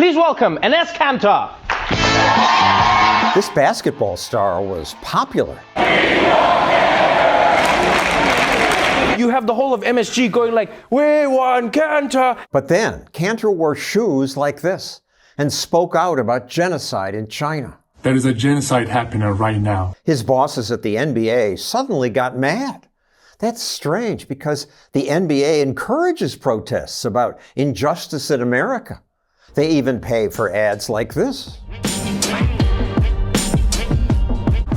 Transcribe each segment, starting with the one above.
Please welcome Enes Kanter. This basketball star was popular. You have the whole of MSG going like, "We want Kanter." But then, Kanter wore shoes like this and spoke out about genocide in China. There is a genocide happening right now. His bosses at the NBA suddenly got mad. That's strange because the NBA encourages protests about injustice in America. They even pay for ads like this.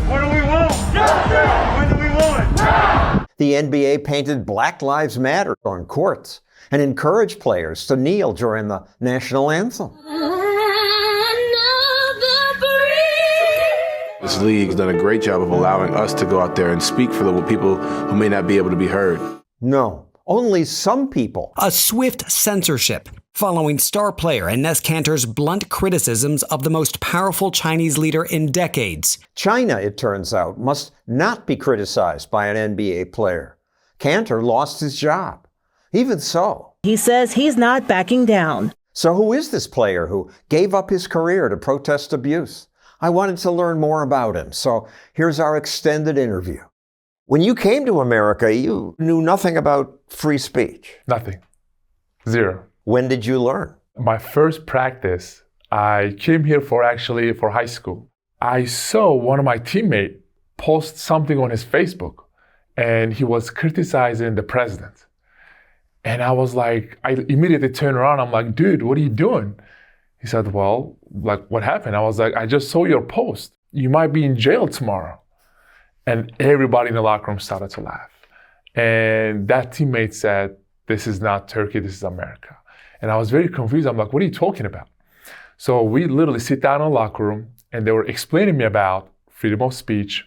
What do we want? Justice! What do we want? The NBA painted Black Lives Matter on courts and encouraged players to kneel during the national anthem. This league's done a great job of allowing us to go out there and speak for the people who may not be able to be heard. No, only some people. A swift censorship following star player Enes Kanter's blunt criticisms of the most powerful Chinese leader in decades. China, it turns out, must not be criticized by an NBA player. Kanter lost his job. Even so. He says he's not backing down. So who is this player who gave up his career to protest abuse? I wanted to learn more about him, so here's our extended interview. When you came to America, you knew nothing about free speech. Nothing. Zero. When did you learn? My first practice, I came here for high school. I saw one of my teammates post something on his Facebook, and he was criticizing the president. And I was like, I immediately turned around. I'm like, dude, what are you doing? He said, well, like, what happened? I was like, I just saw your post. You might be in jail tomorrow. And everybody in the locker room started to laugh. And that teammate said, this is not Turkey, this is America. And I was very confused. I'm like, what are you talking about? So we literally sit down in the locker room and they were explaining me about freedom of speech,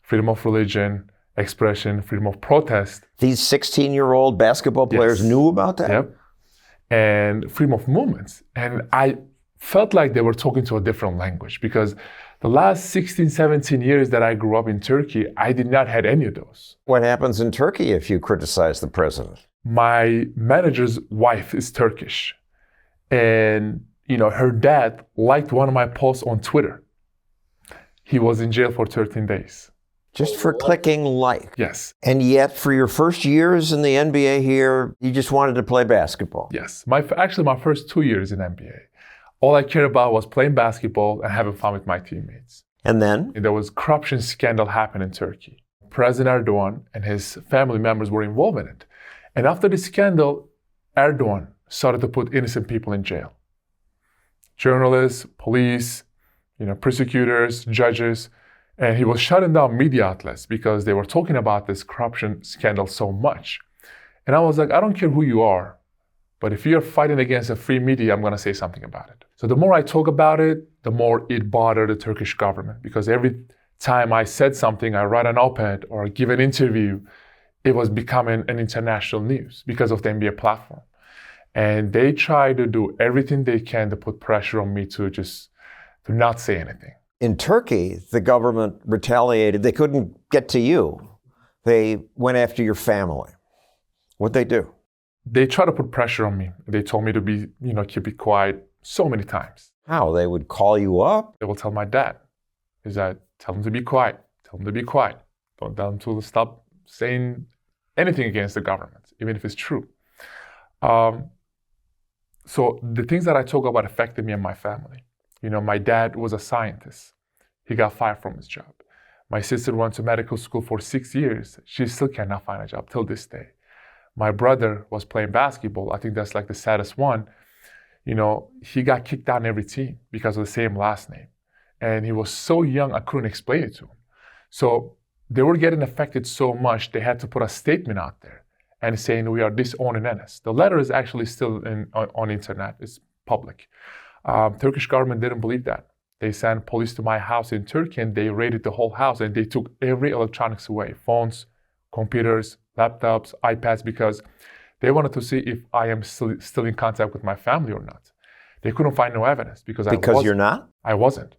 freedom of religion, expression, freedom of protest. These 16-year-old basketball players knew about that? Yep. And freedom of movements. And I felt like they were talking to a different language because the last 16, 17 years that I grew up in Turkey, I did not have any of those. What happens in Turkey if you criticize the president? My manager's wife is Turkish. And, her dad liked one of my posts on Twitter. He was in jail for 13 days. Just for clicking like? Yes. And yet, for your first years in the NBA here, you just wanted to play basketball? Yes. My first 2 years in NBA. All I cared about was playing basketball and having fun with my teammates. And then? There was corruption scandal happening in Turkey. President Erdogan and his family members were involved in it. And after the scandal, Erdogan started to put innocent people in jail. Journalists, police, prosecutors, judges. And he was shutting down media outlets because they were talking about this corruption scandal so much. And I was like, I don't care who you are, but if you're fighting against a free media, I'm going to say something about it. So the more I talk about it, the more it bothered the Turkish government because every time I said something, I write an op-ed or give an interview, it was becoming an international news because of the NBA platform. And they try to do everything they can to put pressure on me to not say anything. In Turkey, the government retaliated. They couldn't get to you. They went after your family. What'd they do? They tried to put pressure on me. They told me to be, keep it quiet so many times. How? They would call you up? They will tell my dad, tell him to be quiet. Tell him to be quiet. Don't tell him to stop saying anything against the government, even if it's true. So the things that I talk about affected me and my family. My dad was a scientist. He got fired from his job. My sister went to medical school for 6 years. She still cannot find a job till this day. My brother was playing basketball. I think that's like the saddest one. He got kicked out in every team because of the same last name. And he was so young, I couldn't explain it to him. So they were getting affected so much, they had to put a statement out there and saying, we are disowning Enes. The letter is actually still on internet. It's public. Turkish government didn't believe that. They sent police to my house in Turkey and they raided the whole house and they took every electronics away, phones, computers, laptops, iPads, because they wanted to see if I am still in contact with my family or not. They couldn't find no evidence because you're not? I wasn't.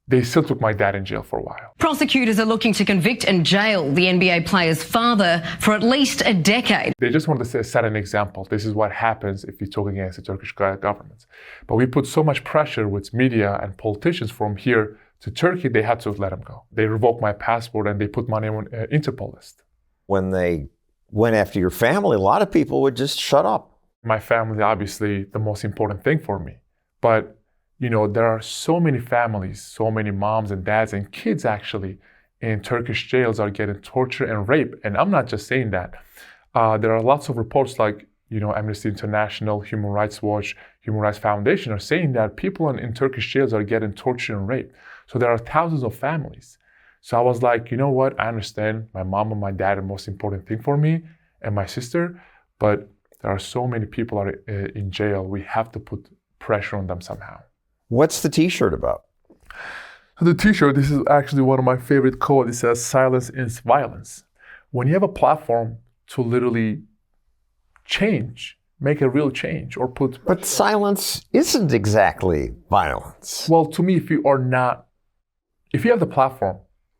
they still took my dad in jail for a while. Prosecutors are looking to convict and jail the NBA player's father for at least a decade. They just wanted to set an example. This is what happens if you talk against the Turkish government. But we put so much pressure with media and politicians from here to Turkey, they had to let him go. They revoked my passport and they put my name on Interpol list. When they went after your family, a lot of people would just shut up. My family, obviously, the most important thing for me. But you know, there are so many families, so many moms and dads and kids actually in Turkish jails are getting tortured and raped. And I'm not just saying that. There are lots of reports like, you know, Amnesty International, Human Rights Watch, Human Rights Foundation are saying that people in Turkish jails are getting tortured and raped. So there are thousands of families. So I was like, you know what? I understand my mom and my dad are the most important thing for me and my sister, but there are so many people are in jail. We have to put pressure on them somehow. What's the t-shirt about? So the t-shirt, this is actually one of my favorite quotes. It says, "Silence is violence." When you have a platform to literally change, make a real change or put... But silence isn't exactly violence. Well, to me, if you have the platform,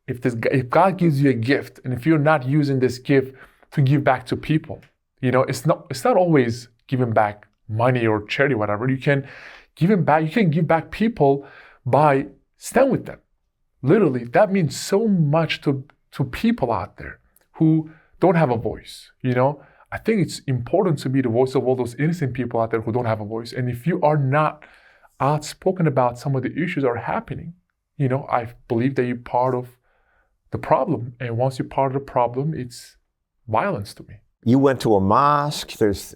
if God gives you a gift, and if you're not using this gift to give back to people, you know, it's not always giving back money or charity, whatever. You can give back people by stand with them. Literally, that means so much to people out there who don't have a voice, you know? I think it's important to be the voice of all those innocent people out there who don't have a voice. And if you are not outspoken about some of the issues that are happening, you know, I believe that you're part of the problem. And once you're part of the problem, it's violence to me. You went to a mosque. There's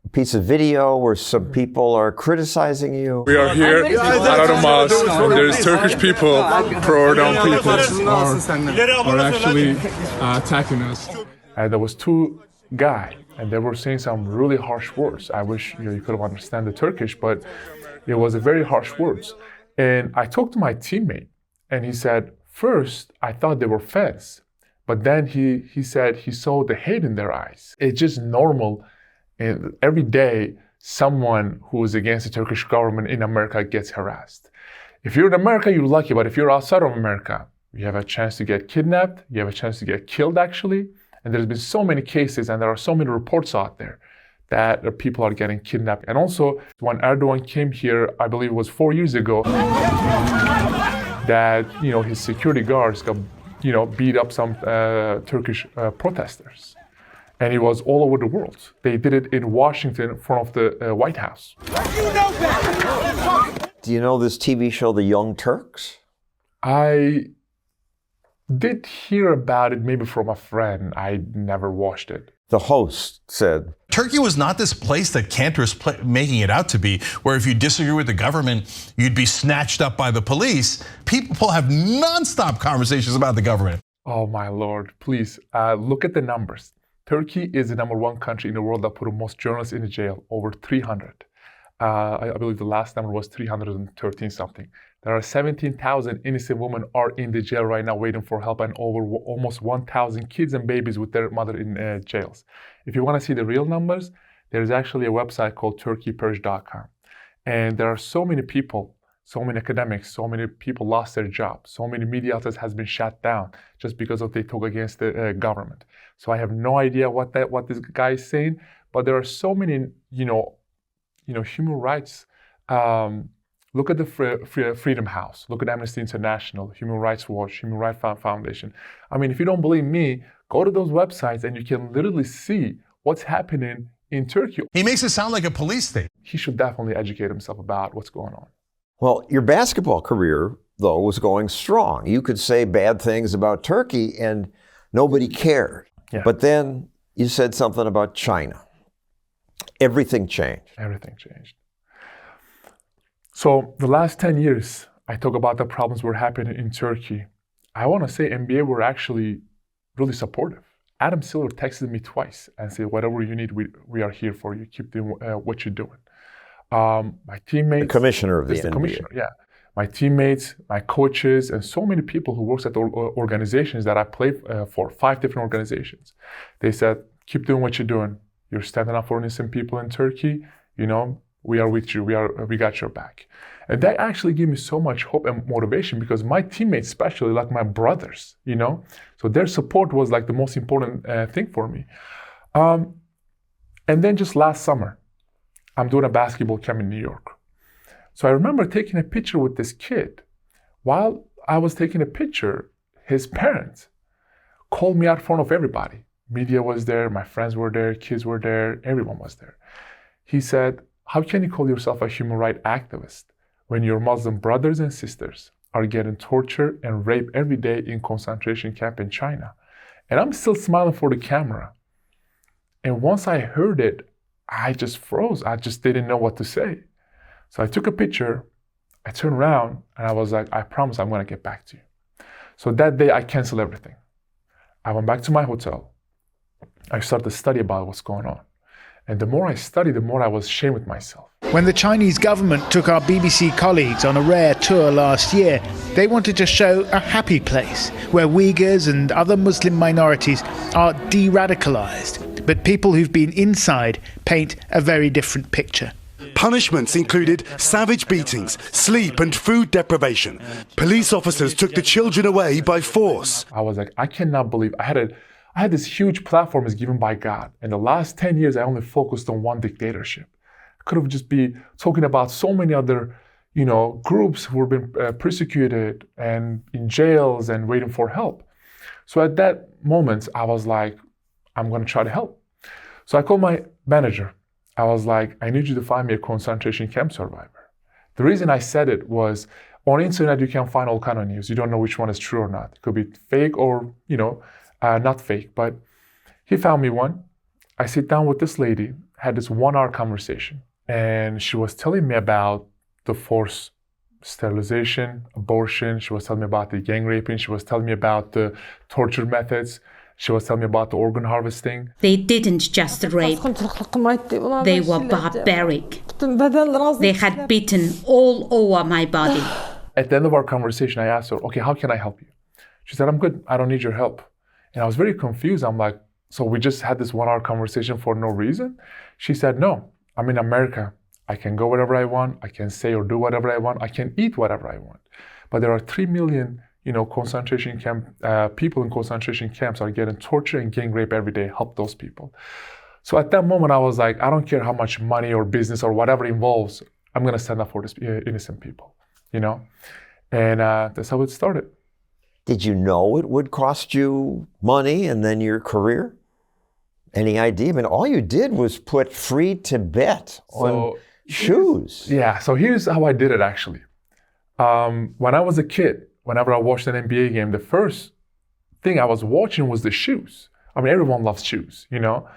a piece of video where some people are criticizing you. We are here at a mosque, and there's Turkish people, pro-Erdogan people, are actually attacking us. And there was two guys, and they were saying some really harsh words. I wish you could have understand the Turkish, but it was a very harsh words. And I talked to my teammate, and he said, first, I thought they were fans. But then he said he saw the hate in their eyes. It's just normal. And every day, someone who is against the Turkish government in America gets harassed. If you're in America, you're lucky. But if you're outside of America, you have a chance to get kidnapped. You have a chance to get killed, actually. And there's been so many cases, and there are so many reports out there that people are getting kidnapped. And also, when Erdogan came here, I believe it was 4 years ago, that, you know, his security guards got, you know, beat up some Turkish protesters. And it was all over the world. They did it in Washington in front of the White House. Do you know this TV show, The Young Turks? I did hear about it maybe from a friend. I never watched it. The host said, Turkey was not this place that Kanter's making it out to be, where if you disagree with the government, you'd be snatched up by the police. People have nonstop conversations about the government. Oh my Lord, please look at the numbers. Turkey is the #1 country in the world that put the most journalists in the jail, over 300. I believe the last number was 313 something. There are 17,000 innocent women are in the jail right now waiting for help, and over almost 1,000 kids and babies with their mother in jails. If you want to see the real numbers, there's actually a website called turkeypurge.com. And there are so many people, so many academics, so many people lost their jobs. So many media outlets has been shut down just because of they talk against the government. So I have no idea what this guy is saying, but there are so many, human rights. Look at the Freedom House. Look at Amnesty International, Human Rights Watch, Human Rights Foundation. I mean, if you don't believe me, go to those websites and you can literally see what's happening in Turkey. He makes it sound like a police state. He should definitely educate himself about what's going on. Well, your basketball career, though, was going strong. You could say bad things about Turkey and nobody cared. Yeah. But then you said something about China. Everything changed. Everything changed. So the last 10 years, I talk about the problems were happening in Turkey. I want to say NBA were actually really supportive. Adam Silver texted me twice and said, whatever you need, we are here for you. Keep doing what you're doing. My teammates. The commissioner of the NBA. Commissioner, yeah. My teammates, my coaches, and so many people who works at the organizations that I play for, 5 different organizations. They said, keep doing what you're doing. You're standing up for innocent people in Turkey. You know, We are with you. We got your back. And that actually gave me so much hope and motivation because my teammates, especially like my brothers, you know, so their support was like the most important thing for me. And then just last summer, I'm doing a basketball camp in New York. So I remember taking a picture with this kid. While I was taking a picture, his parents called me out in front of everybody. Media was there, my friends were there, kids were there, everyone was there. He said, how can you call yourself a human rights activist when your Muslim brothers and sisters are getting tortured and raped every day in concentration camp in China? And I'm still smiling for the camera. And once I heard it, I just froze. I just didn't know what to say. So I took a picture, I turned around, and I was like, I promise I'm gonna get back to you. So that day I canceled everything. I went back to my hotel. I started to study about what's going on. And the more I studied, the more I was ashamed with myself. When the Chinese government took our BBC colleagues on a rare tour last year, they wanted to show a happy place where Uyghurs and other Muslim minorities are de-radicalized. But people who've been inside paint a very different picture. Punishments included savage beatings, sleep and food deprivation. Police officers took the children away by force. I was like, I cannot believe I had this huge platform is given by God. In the last 10 years, I only focused on one dictatorship. I could have just been talking about so many other, you know, groups who were being persecuted and in jails and waiting for help. So at that moment, I was like, I'm going to try to help. So I called my manager. I was like, I need you to find me a concentration camp survivor. The reason I said it was on internet, you can find all kind of news. You don't know which one is true or not. It could be fake or, you know, not fake, but he found me one. I sit down with this lady, had this 1-hour conversation, and she was telling me about the forced sterilization, abortion. She was telling me about the gang raping. She was telling me about the torture methods. She was telling me about the organ harvesting. They didn't just rape. They were barbaric. They had bitten all over my body. At the end of our conversation, I asked her, okay, how can I help you? She said, I'm good. I don't need your help. And I was very confused. I'm like, so we just had this 1-hour conversation for no reason? She said, no, I'm in America. I can go wherever I want. I can say or do whatever I want. I can eat whatever I want. But there are 3 million, you know, concentration camp people in concentration camps are getting tortured and gang rape every day. Help those people. So at that moment, I was like, I don't care how much money or business or whatever involves. I'm going to stand up for these innocent people, you know? And that's how it started. Did you know it would cost you money and then your career? Any idea? I mean, all you did was put free Tibet on shoes. Yeah, so here's how I did it actually. When I was a kid, whenever I watched an NBA game, the first thing I was watching was the shoes. I mean, everyone loves shoes, you know?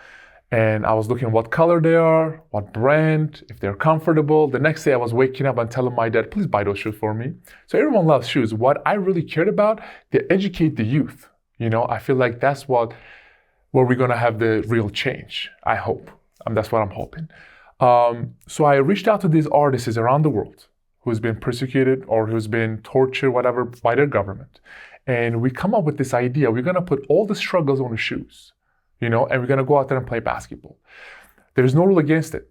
And I was looking at what color they are, what brand, if they're comfortable. The next day I was waking up and telling my dad, please buy those shoes for me. So everyone loves shoes. What I really cared about, they educate the youth. You know, I feel like that's where we're gonna have the real change, I hope. That's what I'm hoping. So I reached out to these artists around the world who's been persecuted or who's been tortured, whatever, by their government. And we come up with this idea, we're gonna put all the struggles on the shoes. You know, and we're going to go out there and play basketball. There's no rule against it.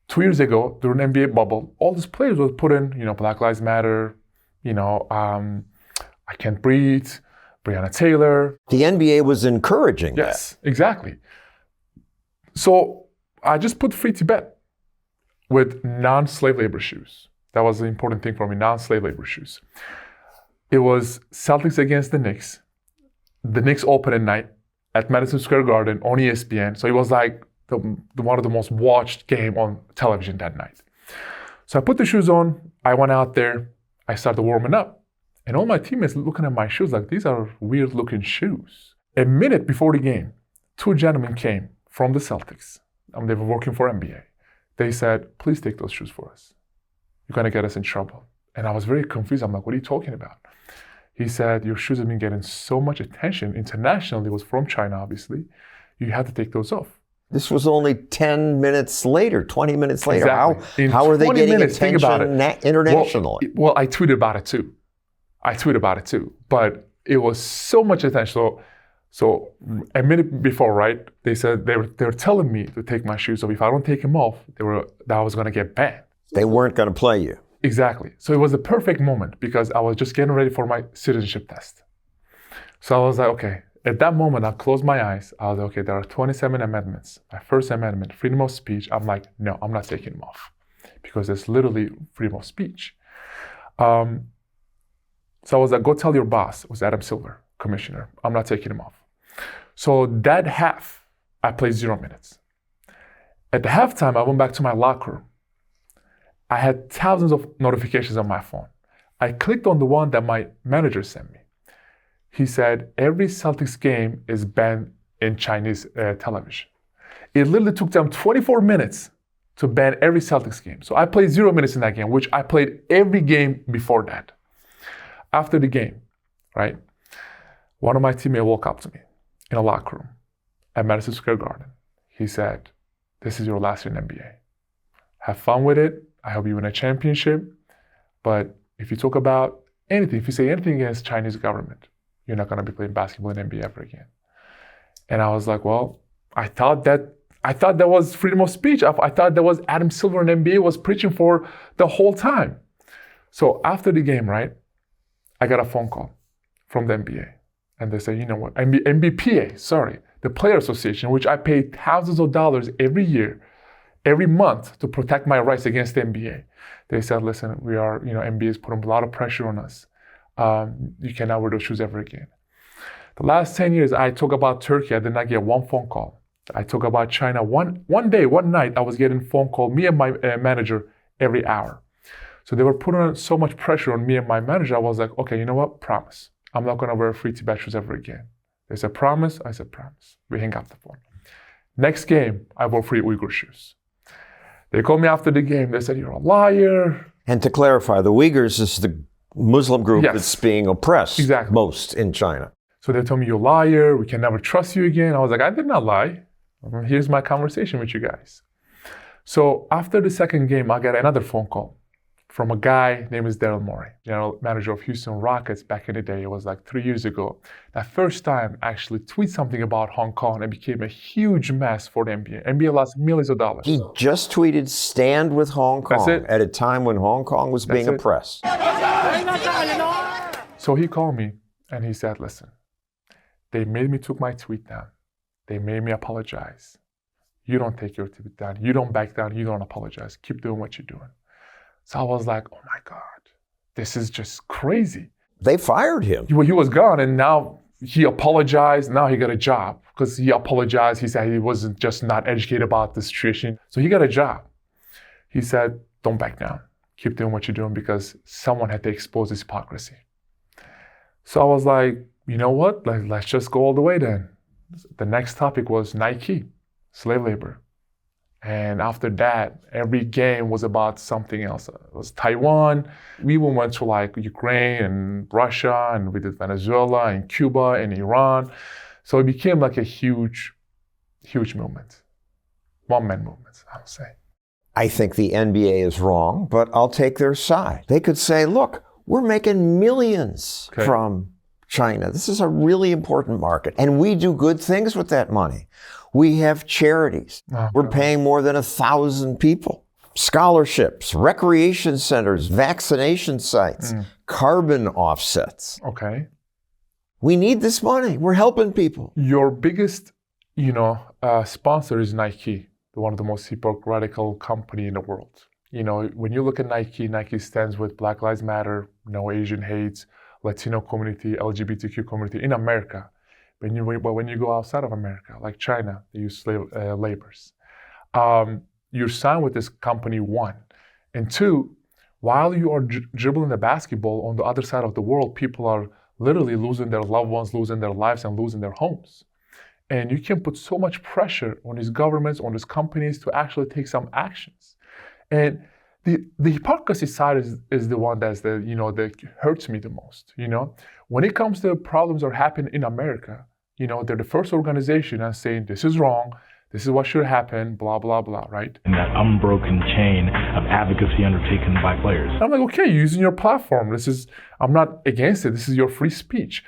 2 years ago, during the NBA bubble, all these players would put in, you know, Black Lives Matter, you know, I Can't Breathe, Breonna Taylor. The NBA was encouraging that. Yes, exactly. So I just put free Tibet with non-slave labor shoes. That was the important thing for me, non-slave labor shoes. It was Celtics against the Knicks. The Knicks open at night at Madison Square Garden on ESPN. So it was like one of the most watched game on television that night. So I put the shoes on, I went out there, I started warming up. And all my teammates looking at my shoes like, these are weird looking shoes. A minute before the game, 2 gentlemen came from the Celtics. They were working for NBA. They said, please take those shoes for us. You're gonna get us in trouble. And I was very confused. I'm like, what are you talking about? He said, your shoes have been getting so much attention internationally. It was from China, obviously. You have to take those off. This was only 10 minutes later, 20 minutes later. Exactly. How are they getting minutes, attention internationally? Well, I tweeted about it too. But it was so much attention. So a minute before, right, they said they were telling me to take my shoes off. If I don't take them off, that I was going to get banned. They weren't going to play you. Exactly. So it was the perfect moment because I was just getting ready for my citizenship test. So I was like, okay. At that moment, I closed my eyes. I was like, okay, there are 27 amendments. My first amendment, freedom of speech. I'm like, no, I'm not taking them off because it's literally freedom of speech. So I was like, go tell your boss. It was Adam Silver, commissioner. I'm not taking him off. So that half, I played 0 minutes. At the halftime, I went back to my locker room. I had thousands of notifications on my phone. I clicked on the one that my manager sent me. He said, every Celtics game is banned in Chinese television. It literally took them 24 minutes to ban every Celtics game. So I played 0 minutes in that game, which I played every game before that. After the game, right, one of my teammates woke up to me in a locker room at Madison Square Garden. He said, this is your last year in NBA. Have fun with it. I hope you win a championship. But if you talk about anything, if you say anything against Chinese government, you're not going to be playing basketball in NBA ever again. And I was like, well, I thought that was freedom of speech. I thought that was Adam Silver and NBA was preaching for the whole time. So after the game, right, I got a phone call from the NBA. And they say, you know what, NBPA, the Player Association, which I pay thousands of dollars every year, every month to protect my rights against the NBA. They said, listen, NBA is putting a lot of pressure on us. You cannot wear those shoes ever again. The last 10 years, I talk about Turkey. I did not get one phone call. I talk about China. One night, I was getting phone call, me and my manager, every hour. So they were putting so much pressure on me and my manager. I was like, okay, you know what? Promise. I'm not going to wear free Tibet shoes ever again. They said, promise? I said, promise. We hang up the phone. Next game, I wore free Uyghur shoes. They called me after the game. They said, you're a liar. And to clarify, the Uyghurs is the Muslim group that's being oppressed most in China. So they told me, you're a liar. We can never trust you again. I was like, I did not lie. Here's my conversation with you guys. So after the second game, I got another phone call from a guy named Daryl Morey, general manager of Houston Rockets back in the day. It was like 3 years ago. That first time actually tweet something about Hong Kong and became a huge mess for the NBA. NBA lost millions of dollars. He just tweeted, stand with Hong Kong at a time when Hong Kong was being oppressed. So he called me and he said, listen, they made me took my tweet down. They made me apologize. You don't take your tweet down. You don't back down. You don't apologize. Keep doing what you're doing. So I was like, oh my God, this is just crazy. They fired him. He was gone and now he apologized. Now he got a job because he apologized. He said he wasn't just not educated about the situation. So he got a job. He said, don't back down. Keep doing what you're doing because someone had to expose this hypocrisy. So I was like, you know what? Let's just go all the way then. The next topic was Nike, slave labor. And after that, every game was about something else. It was Taiwan. We even went to like Ukraine and Russia, and we did Venezuela and Cuba and Iran. So it became like a huge, huge movement. One-man movement, I would say. I think the NBA is wrong, but I'll take their side. They could say, look, we're making millions from China. This is a really important market, and we do good things with that money. We have charities. We're paying more than 1,000 people. Scholarships, recreation centers, vaccination sites, carbon offsets. Okay. We need this money. We're helping people. Your biggest, sponsor is Nike, one of the most hypocritical company in the world. When you look at Nike, Nike stands with Black Lives Matter, no Asian hate, Latino community, LGBTQ community in America. But when you go outside of America, like China, they use slave labors. You're signed with this company, one. And two, while you are dribbling the basketball on the other side of the world, people are literally losing their loved ones, losing their lives, and losing their homes. And you can put so much pressure on these governments, on these companies to actually take some actions. And the hypocrisy side is the one that's that hurts me the most. When it comes to problems that are happening in America, they're the first organization that's saying this is wrong, this is what should happen, blah, blah, blah, right? And that unbroken chain of advocacy undertaken by players. I'm like, okay, you're using your platform. I'm not against it. This is your free speech.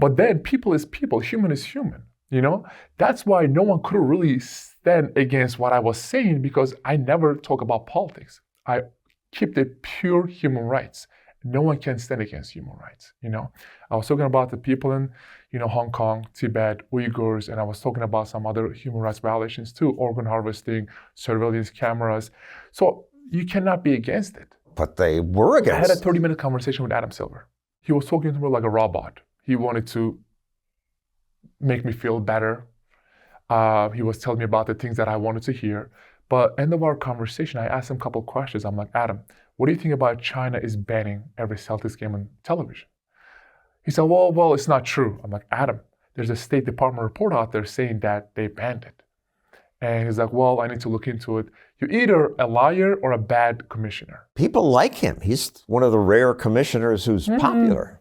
But then people is people, human is human, That's why no one could really stand against what I was saying, because I never talk about politics. I keep the pure human rights. No one can stand against human rights, I was talking about the people in, Hong Kong, Tibet, Uyghurs, and I was talking about some other human rights violations too, organ harvesting, surveillance cameras. So you cannot be against it. But they were against I had a 30-minute conversation with Adam Silver. He was talking to me like a robot. He wanted to make me feel better. He was telling me about the things that I wanted to hear. But end of our conversation, I asked him a couple of questions. I'm like, Adam, what do you think about China is banning every Celtics game on television? He said, well, it's not true. I'm like, Adam, there's a State Department report out there saying that they banned it. And he's like, well, I need to look into it. You're either a liar or a bad commissioner. People like him. He's one of the rare commissioners who's popular.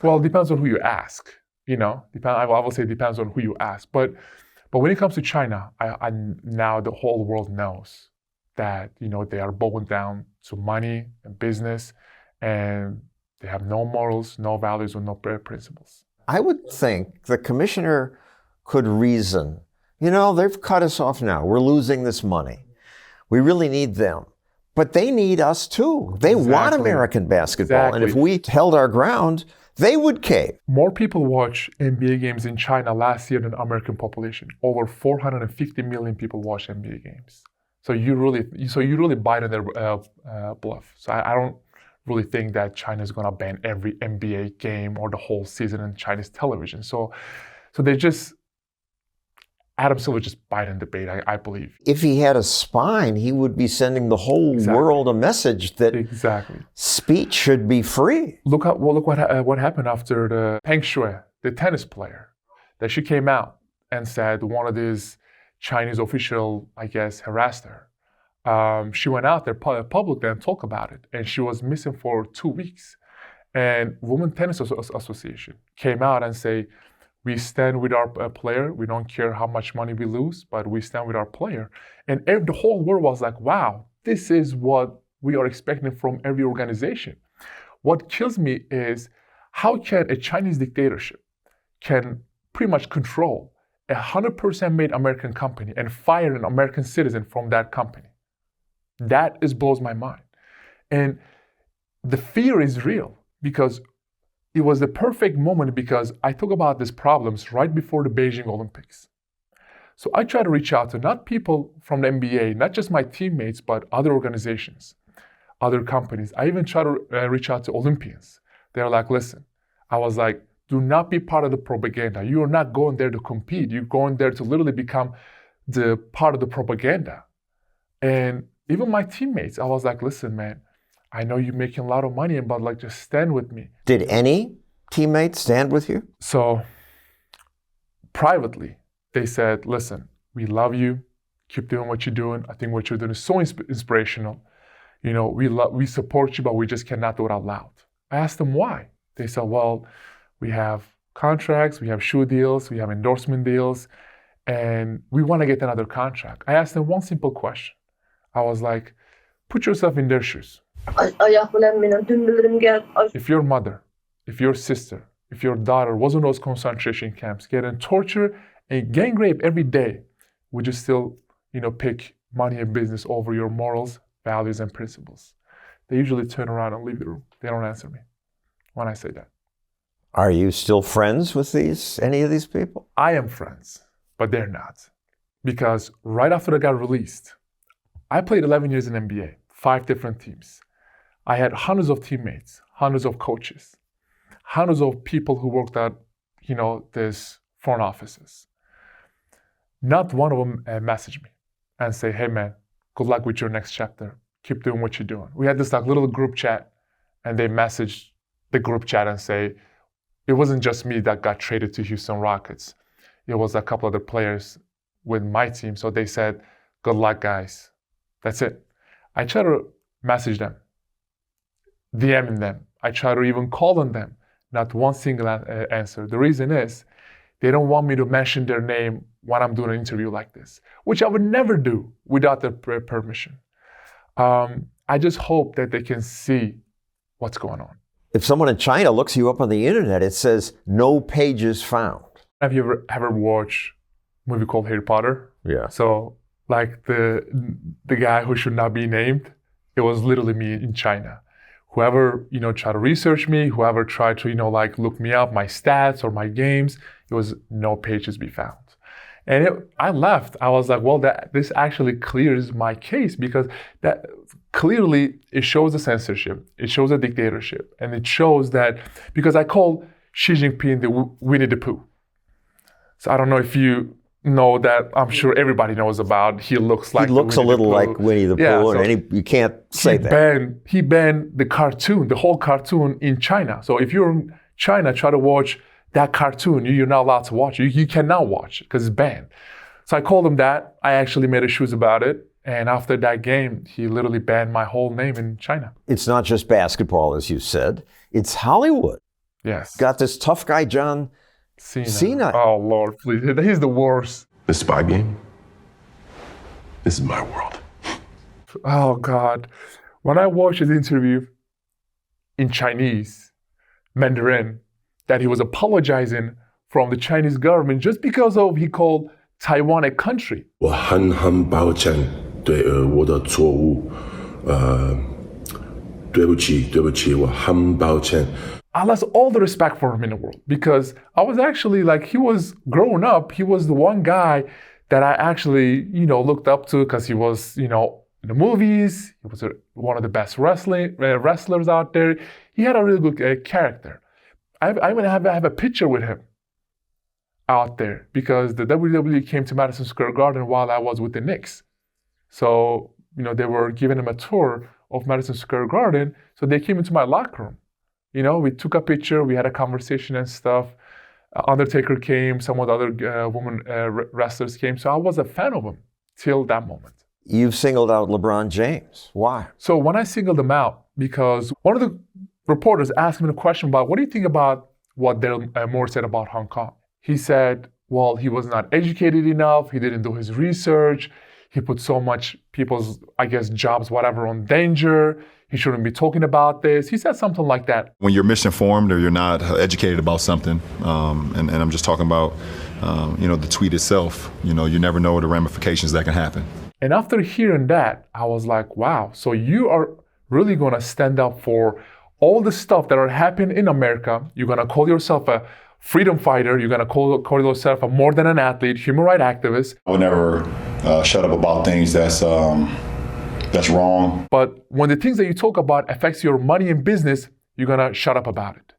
Well, it depends on who you ask. I will say it depends on who you ask. But when it comes to China, I now the whole world knows that, they are bowing down to money and business, and they have no morals, no values, or no principles. I would think the commissioner could reason, they've cut us off now. We're losing this money. We really need them. But they need us too. They want American basketball. And if we held our ground, they would cave. More people watch NBA games in China last year than the American population. Over 450 million people watch NBA games. So you really bite on their bluff. So I don't really think that China is going to ban every NBA game or the whole season on Chinese television. So they just, Adam Silver just bite in the bait, I believe. If he had a spine, he would be sending the whole world a message that speech should be free. Look what happened after the Peng Shuai, the tennis player, that she came out and said one of these Chinese official, I guess, harassed her. She went out there publicly and talked about it, and she was missing for 2 weeks. And Women's Tennis Association came out and say, we stand with our player. We don't care how much money we lose, but we stand with our player. And the whole world was like, wow, this is what we are expecting from every organization. What kills me is how can a Chinese dictatorship can pretty much control a 100% made American company and fire an American citizen from that company? That blows my mind. And the fear is real, because it was the perfect moment, because I talk about these problems right before the Beijing Olympics. So I try to reach out to not people from the NBA, not just my teammates, but other organizations, other companies. I even try to reach out to Olympians. They're like, listen, I was like, do not be part of the propaganda. You are not going there to compete. You're going there to literally become the part of the propaganda. And even my teammates, I was like, listen, man, I know you're making a lot of money, but just stand with me. Did any teammates stand with you? So privately, they said, listen, we love you. Keep doing what you're doing. I think what you're doing is so inspirational. We support you, but we just cannot do it out loud. I asked them why. They said, well, we have contracts, we have shoe deals, we have endorsement deals, and we want to get another contract. I asked them one simple question. I was like, put yourself in their shoes. If your mother, if your sister, if your daughter was in those concentration camps, getting tortured and gang raped every day, would you still, pick money and business over your morals, values, and principles? They usually turn around and leave the room. They don't answer me when I say that. Are you still friends with any of these people? I am friends, but they're not. Because right after I got released, I played 11 years in NBA, 5 different teams. I had hundreds of teammates, hundreds of coaches, hundreds of people who worked at, these front offices. Not one of them messaged me and say, hey man, good luck with your next chapter. Keep doing what you're doing. We had this little group chat, and they messaged the group chat and say, it wasn't just me that got traded to Houston Rockets. It was a couple other players with my team. So they said, good luck guys. That's it. I try to message them, DMing them. I try to even call on them. Not one single answer. The reason is they don't want me to mention their name when I'm doing an interview like this, which I would never do without their permission. I just hope that they can see what's going on. If someone in China looks you up on the internet, it says no pages found. Have you ever watched a movie called Harry Potter? Yeah. So like the guy who should not be named, it was literally me in China. Whoever, tried to research me, whoever tried to, look me up, my stats or my games, it was no pages be found. And I left. I was like, well, this actually clears my case, because that clearly it shows the censorship, it shows the dictatorship, and it shows that, because I call Xi Jinping the Winnie the Pooh. So I don't know if you know that. I'm sure everybody knows about. He looks like. He looks a little like Winnie the Pooh, so and you can't say that. He banned the cartoon, the whole cartoon in China. So if you're in China, try to watch that cartoon, you're not allowed to watch it. You cannot watch it because it's banned. So I called him that. I actually made a shoes about it. And after that game, he literally banned my whole name in China. It's not just basketball, as you said. It's Hollywood. Yes. Got this tough guy, John Cena. Oh, Lord, please. He's the worst. The Spy Game? This is my world. Oh, God. When I watched his interview in Chinese, Mandarin, that he was apologizing from the Chinese government just because of he called Taiwan a country. 我很抱歉对我的错误，对不起，我很抱歉。 I lost all the respect for him in the world, because I was actually he was growing up, he was the one guy that I actually, looked up to, because he was, in the movies, he was one of the best wrestlers out there. He had a really good character. I even have a picture with him out there, because the WWE came to Madison Square Garden while I was with the Knicks. So, they were giving him a tour of Madison Square Garden. So they came into my locker room. We took a picture, we had a conversation and stuff. Undertaker came, some of the other women wrestlers came. So I was a fan of him till that moment. You've singled out LeBron James. Why? So when I singled him out, because one of the reporters asked me a question about, what do you think about what Daryl Moore said about Hong Kong? He said, well, he was not educated enough, he didn't do his research, he put so much people's, jobs, whatever, on danger. He shouldn't be talking about this. He said something like that. When you're misinformed or you're not educated about something, and I'm just talking about, the tweet itself, you never know the ramifications that can happen. And after hearing that, I was like, wow, so you are really going to stand up for all the stuff that are happening in America. You're going to call yourself a freedom fighter. You're going to call yourself a more than an athlete, human rights activist. I would never shut up about things that's wrong. But when the things that you talk about affects your money and business, you're going to shut up about it.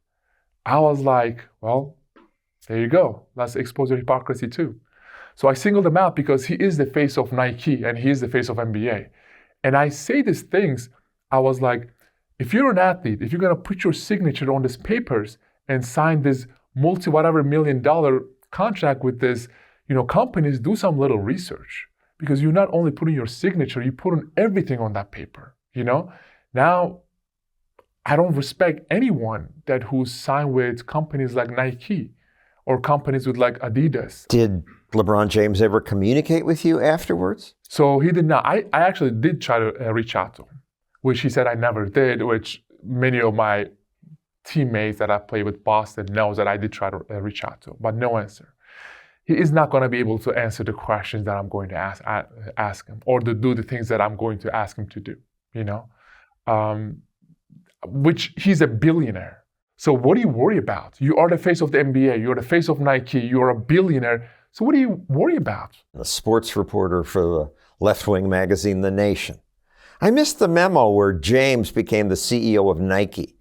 I was like, well, there you go. Let's expose your hypocrisy too. So I singled him out because he is the face of Nike and he is the face of NBA. And I say these things, I was like, if you're an athlete, if you're going to put your signature on these papers and sign this multi-whatever $1 million contract with this, companies, do some little research. Because you're not only putting your signature, you put on everything on that paper, Now, I don't respect anyone who's signed with companies like Nike or companies with like Adidas. Did LeBron James ever communicate with you afterwards? So he did not. I actually did try to reach out to him, which he said I never did, which many of my teammates that I play with Boston knows that I did try to reach out to him, but no answer. He is not going to be able to answer the questions that I'm going to ask him, or to do the things that I'm going to ask him to do, which he's a billionaire. So what do you worry about? You are the face of the NBA. You're the face of Nike. You're a billionaire. So what do you worry about? A sports reporter for the left-wing magazine, The Nation. I missed the memo where James became the CEO of Nike.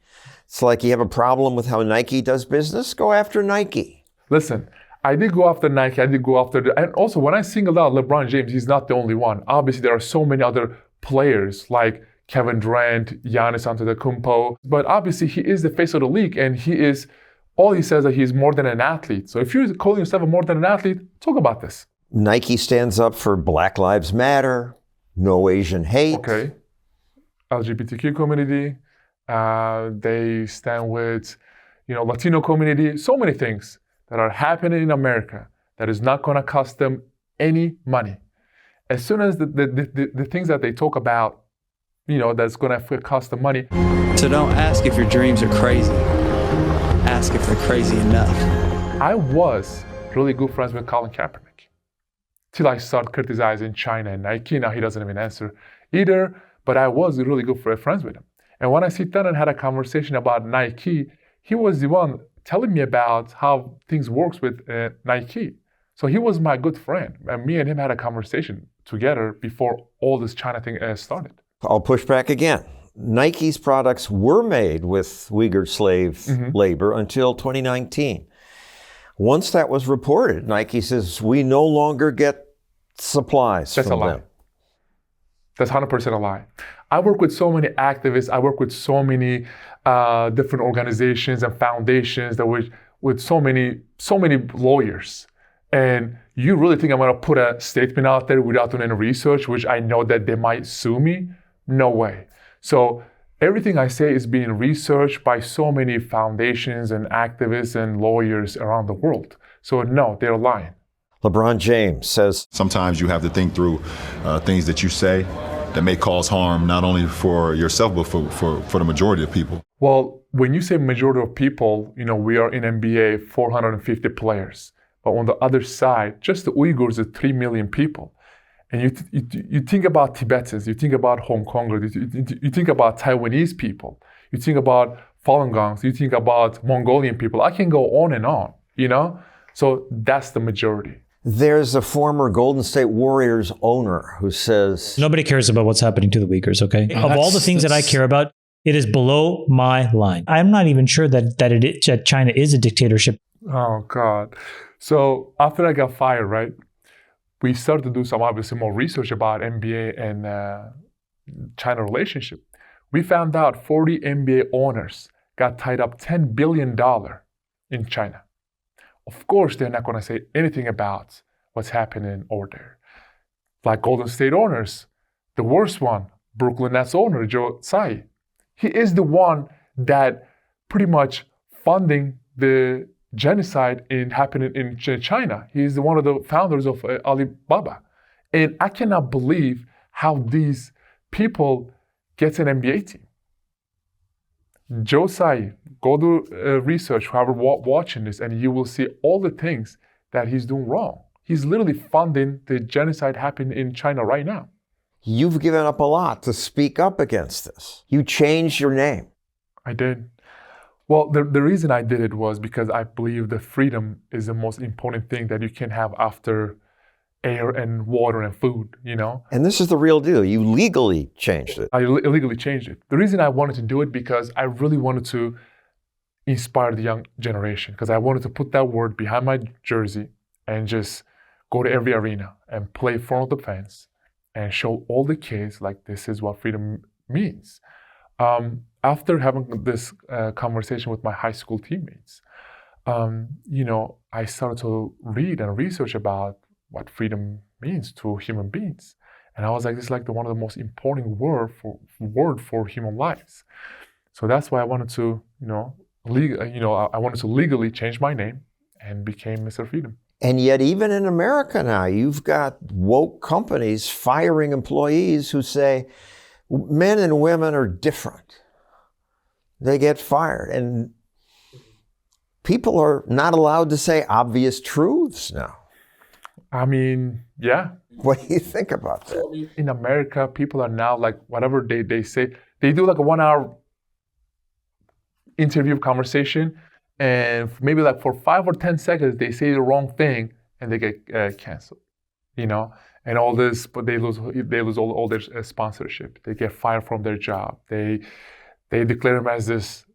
It's like you have a problem with how Nike does business? Go after Nike. Listen, I did go after Nike. I did go after and also when I singled out LeBron James, he's not the only one. Obviously, there are so many other players like Kevin Durant, Giannis Antetokounmpo. But obviously, he is the face of the league, and all he says that he's more than an athlete. So if you're calling yourself more than an athlete, talk about this. Nike stands up for Black Lives Matter, no Asian hate. Okay. LGBTQ community. They stand with, Latino community. So many things that are happening in America that is not going to cost them any money. As soon as the things that they talk about, that's going to cost the money. So don't ask if your dreams are crazy. Ask if they're crazy enough. I was really good friends with Colin Kaepernick till I started criticizing China and Nike. Now he doesn't even answer either, but I was really good friends with him. And when I sit down and had a conversation about Nike, he was the one telling me about how things works with Nike. So he was my good friend. And me and him had a conversation together before all this China thing started. I'll push back again. Nike's products were made with Uyghur slave labor until 2019. Once that was reported, Nike says, we no longer get supplies That's from a lie. them. That's 100% a lie. I work with so many activists. I work with so many different organizations and foundations that with so many lawyers. And you really think I'm going to put a statement out there without doing any research, which I know that they might sue me? No way. So everything I say is being researched by so many foundations and activists and lawyers around the world. So no, they're lying. LeBron James says, sometimes you have to think through things that you say that may cause harm, not only for yourself, but for the majority of people. Well, when you say majority of people, we are in NBA 450 players. But on the other side, just the Uyghurs are 3 million people. And you think about Tibetans, you think about Hong Kongers, you think about Taiwanese people, you think about Falun Gongs, you think about Mongolian people. I can go on and on, So that's the majority. There's a former Golden State Warriors owner who says, nobody cares about what's happening to the Uyghurs, okay? Of all the things that I care about, it is below my line. I'm not even sure that China is a dictatorship. Oh, God. So after I got fired, right, we started to do some obviously more research about NBA and China relationship. We found out 40 NBA owners got tied up $10 billion in China. Of course, they're not going to say anything about what's happening over there. Like Golden State owners, the worst one, Brooklyn Nets owner, Joe Tsai. He is the one that pretty much funding the genocide happening in China. He is one of the founders of Alibaba. And I cannot believe how these people get an NBA team. Joe Tsai, go do research, whoever watching this, and you will see all the things that he's doing wrong. He's literally funding the genocide happening in China right now. You've given up a lot to speak up against this. You changed your name. I did. Well, the reason I did it was because I believe that freedom is the most important thing that you can have after air and water and food, And this is the real deal. You legally changed it. I illegally changed it. The reason I wanted to do it because I really wanted to inspire the young generation, because I wanted to put that word behind my jersey and just go to every arena and play in front of the fans and show all the kids like this is what freedom means. After having this conversation with my high school teammates, I started to read and research about what freedom means to human beings. And I was like, this is like one of the most important word for human lives. So that's why I wanted to, I wanted to legally change my name and became Mr. Freedom. And yet, even in America now, you've got woke companies firing employees who say men and women are different. They get fired. And people are not allowed to say obvious truths now. I mean, yeah. What do you think about that? In America, people are now like, whatever they say, they do like a 1 hour interview conversation, and maybe like for 5 or 10 seconds, they say the wrong thing and they get canceled, and all this, but they lose all their sponsorship. They get fired from their job. They declare them as this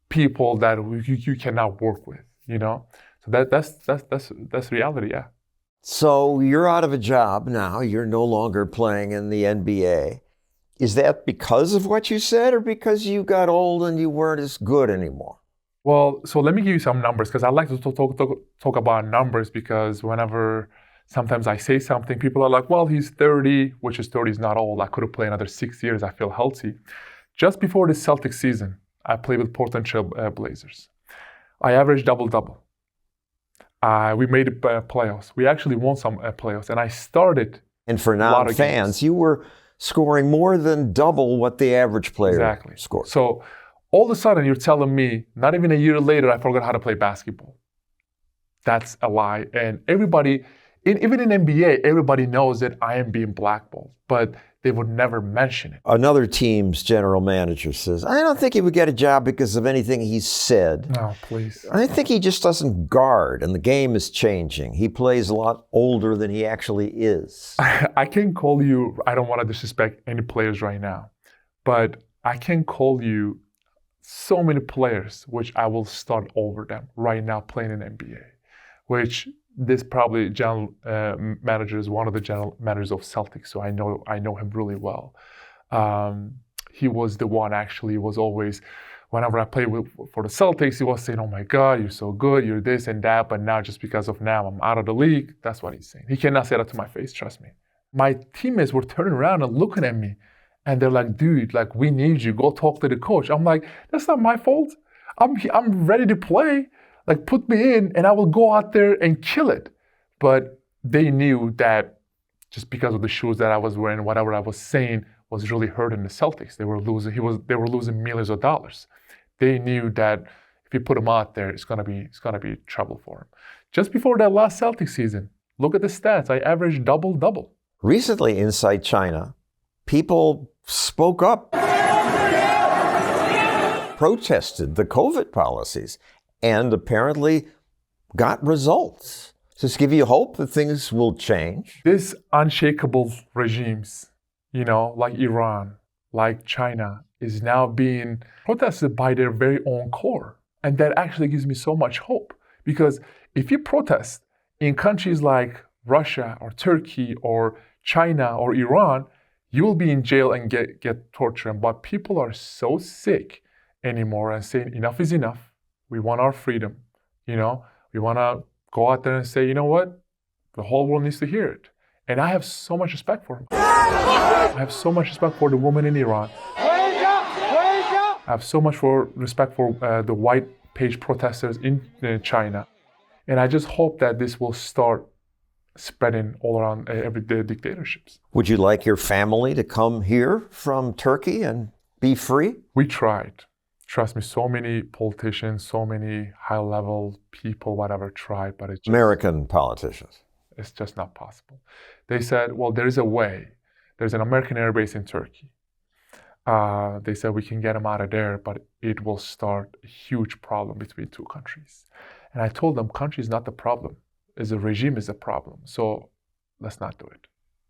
people that you cannot work with, So that's reality, yeah. So you're out of a job now. You're no longer playing in the NBA. Is that because of what you said or because you got old and you weren't as good anymore? Well, so let me give you some numbers because I like to talk about numbers because whenever sometimes I say something, people are like, well, he's 30, which is 30 is not old. I could have played another 6 years. I feel healthy. Just before the Celtics season, I played with Portland Trail Blazers. I averaged double-double. We made playoffs. We actually won some playoffs, and I started. And for non-fans, you were scoring more than double what the average player scored. So all of a sudden you're telling me, not even a year later, I forgot how to play basketball. That's a lie. And everybody, even in NBA, everybody knows that I am being blackballed, but they would never mention it. Another team's general manager says, I don't think he would get a job because of anything he's said. No, please. I think he just doesn't guard, and the game is changing. He plays a lot older than he actually is. I can call you, I don't want to disrespect any players right now, but I can call you so many players which I will start over them right now playing in NBA, which this probably general manager is one of the general managers of Celtics, so I know him really well. He was the one actually was always, whenever I played for the Celtics, he was saying, "Oh my God, you're so good, you're this and that." But now, just because of now, I'm out of the league. That's what he's saying. He cannot say that to my face. Trust me. My teammates were turning around and looking at me, and they're like, "Dude, like we need you. Go talk to the coach." I'm like, "That's not my fault. I'm ready to play. Like, put me in and I will go out there and kill it." But they knew that just because of the shoes that I was wearing, whatever I was saying was really hurting the Celtics. They were losing millions of dollars. They knew that if you put him out there, it's gonna be trouble for him. Just before that last Celtics season, look at the stats. I averaged double. Recently inside China, people spoke up, protested the COVID policies, and apparently got results. Does this give you hope that things will change? These unshakable regimes, like Iran, like China, is now being protested by their very own core. And that actually gives me so much hope. Because if you protest in countries like Russia or Turkey or China or Iran, you will be in jail and get tortured. But people are so sick anymore and saying enough is enough. We want our freedom, We want to go out there and say, you know what? The whole world needs to hear it. And I have so much respect for him. I have so much respect for the woman in Iran. I have so much respect for the white page protesters in China. And I just hope that this will start spreading all around every dictatorships. Would you like your family to come here from Turkey and be free? We tried. Trust me, so many politicians, so many high-level people, whatever, tried, but it's American politicians. It's just not possible. They said, well, there is a way. There's an American air base in Turkey. They said we can get them out of there, but it will start a huge problem between two countries. And I told them, country is not the problem. The regime is the problem. So let's not do it.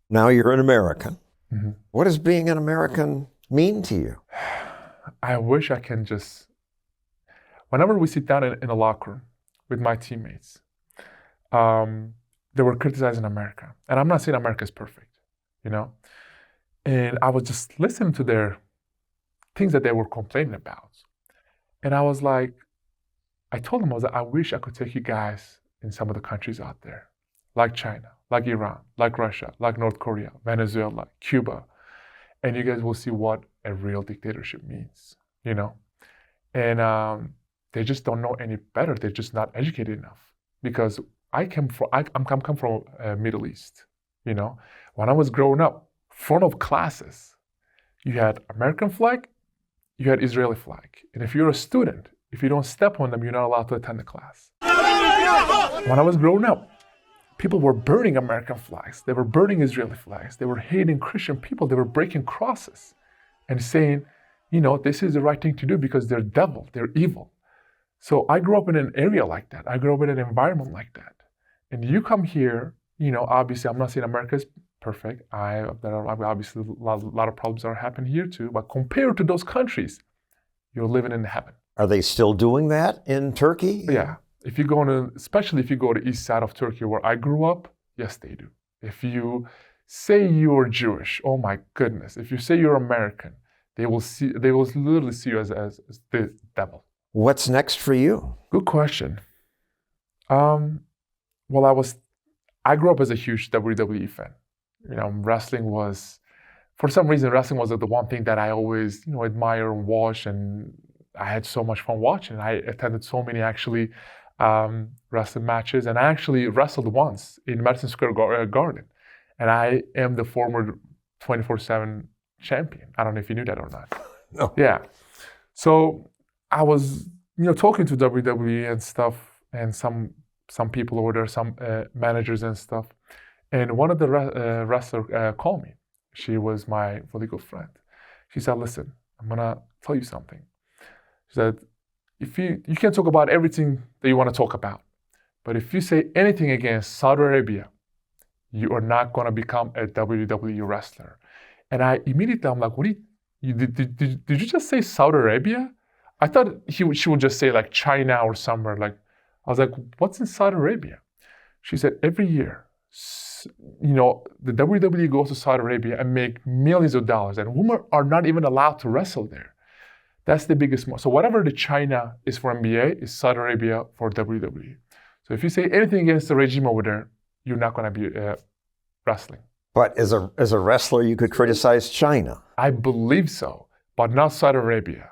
Now you're an American. Mm-hmm. What does being an American mean to you? I wish I can just, whenever we sit down in a locker room with my teammates, they were criticizing America. And I'm not saying America is perfect, And I was just listening to their things that they were complaining about. And I was like, I told them, I wish I could take you guys in some of the countries out there, like China, like Iran, like Russia, like North Korea, Venezuela, Cuba. And you guys will see what a real dictatorship means, And they just don't know any better. They're just not educated enough. Because I come from Middle East, When I was growing up, front of classes, you had American flag, you had Israeli flag. And if you're a student, if you don't step on them, you're not allowed to attend the class. When I was growing up, people were burning American flags. They were burning Israeli flags. They were hating Christian people. They were breaking crosses and saying, this is the right thing to do because they're devil, they're evil. So I grew up in an area like that. I grew up in an environment like that. And you come here, obviously I'm not saying America is perfect. There are obviously a lot of problems that are happening here too. But compared to those countries, you're living in heaven. Are they still doing that in Turkey? Yeah. Especially if you go to the east side of Turkey where I grew up, yes, they do. If you say you're Jewish, oh my goodness. If you say you're American, they will literally see you as the devil. What's next for you? Good question. Well, I grew up as a huge WWE fan. Wrestling was, for some reason, the one thing that I always, admire and watch, and I had so much fun watching. I attended so many actually wrestling matches, and I actually wrestled once in Madison Square Garden. And I am the former 24/7 champion. I don't know if you knew that or not. No. Yeah. So I was, talking to WWE and stuff, and some people over there, some managers and stuff. And one of the wrestlers called me. She was my really good friend. She said, listen, I'm going to tell you something. She said, if you can talk about everything that you want to talk about, but if you say anything against Saudi Arabia, you are not going to become a WWE wrestler. And I immediately, I'm like, what did you just say Saudi Arabia? I thought she would just say like China or somewhere. Like, I was like, what's in Saudi Arabia? She said, every year, the WWE goes to Saudi Arabia and make millions of dollars, and women are not even allowed to wrestle there. That's the biggest market. So whatever the China is for NBA is Saudi Arabia for WWE. So if you say anything against the regime over there, you're not going to be wrestling. But as a wrestler, you could criticize China. I believe so, but not Saudi Arabia.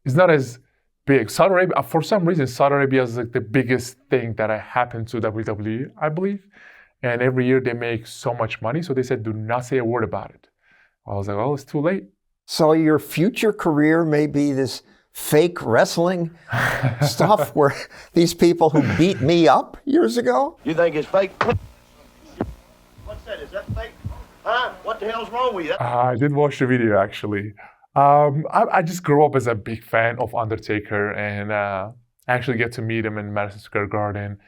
It's not as big. Saudi Arabia, for some reason, Saudi Arabia is like the biggest thing that happened to WWE, I believe. And every year they make so much money. So they said, do not say a word about it. I was like, oh, it's too late. So your future career may be this fake wrestling stuff where these people who beat me up years ago? You think it's fake? What's that? Is that fake? Huh? What the hell's wrong with you? I did watch the video, actually. I just grew up as a big fan of Undertaker, and I actually get to meet him in Madison Square Garden.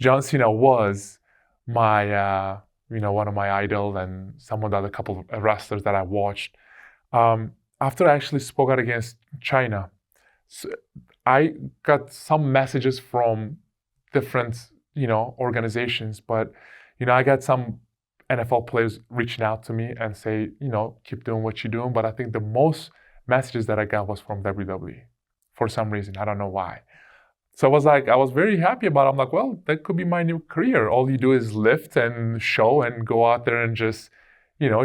John Cena was my, one of my idols, and some of the other couple of wrestlers that I watched. After I actually spoke out against China, so I got some messages from different, organizations, but, I got some NFL players reaching out to me and say, keep doing what you're doing. But I think the most messages that I got was from WWE for some reason. I don't know why. So I was very happy about it. I'm like, well, that could be my new career. All you do is lift and show and go out there and just,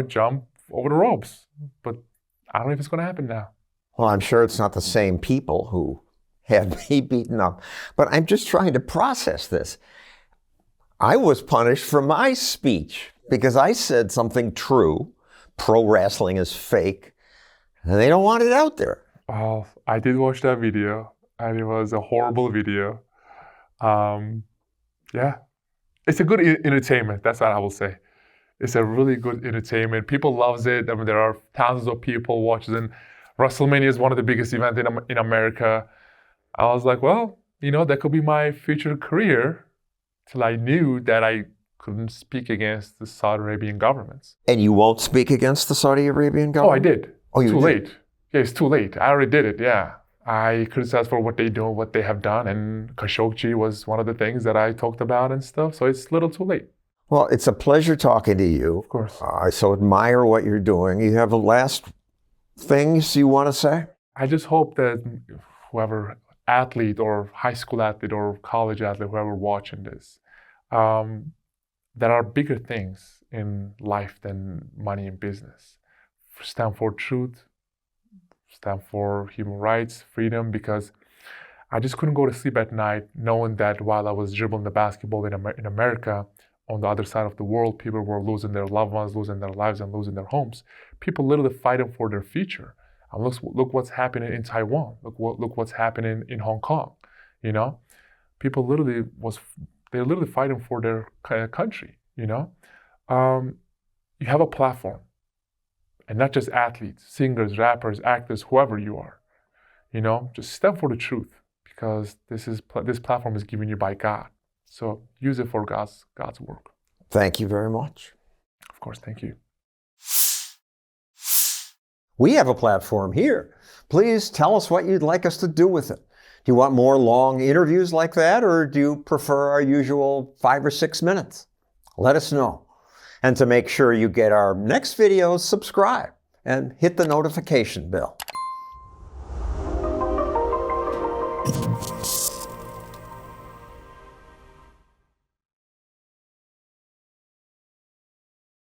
jump over the ropes. But I don't know if it's going to happen now. Well, I'm sure it's not the same people who had me beaten up. But I'm just trying to process this. I was punished for my speech because I said something true. Pro wrestling is fake. And they don't want it out there. Well, I did watch that video, and it was a horrible video. Yeah. It's a good entertainment. That's what I will say. It's a really good entertainment. People loves it. I mean, there are thousands of people watching it. WrestleMania is one of the biggest events in America. I was like, well, that could be my future career, till I knew that I couldn't speak against the Saudi Arabian governments. And you won't speak against the Saudi Arabian government? Oh, I did. Oh, you did? Too late. Yeah, it's too late. I already did it, yeah. I criticized for what they do, what they have done, and Khashoggi was one of the things that I talked about and stuff, so it's a little too late. Well, it's a pleasure talking to you. Of course. I so admire what you're doing. You have a last things you want to say? I just hope that whoever athlete or high school athlete or college athlete, whoever watching this, there are bigger things in life than money and business. Stand for truth, stand for human rights, freedom, because I just couldn't go to sleep at night knowing that while I was dribbling the basketball in America, on the other side of the world, people were losing their loved ones, losing their lives, and losing their homes. People literally fighting for their future. And look what's happening in Taiwan. Look what's happening in Hong Kong. People they're literally fighting for their country. You have a platform, and not just athletes, singers, rappers, actors, whoever you are. Just stand for the truth, because this platform is given you by God. So use it for God's work. Thank you very much. Of course, thank you. We have a platform here. Please tell us what you'd like us to do with it. Do you want more long interviews like that, or do you prefer our usual 5 or 6 minutes? Let us know. And to make sure you get our next videos, subscribe and hit the notification bell.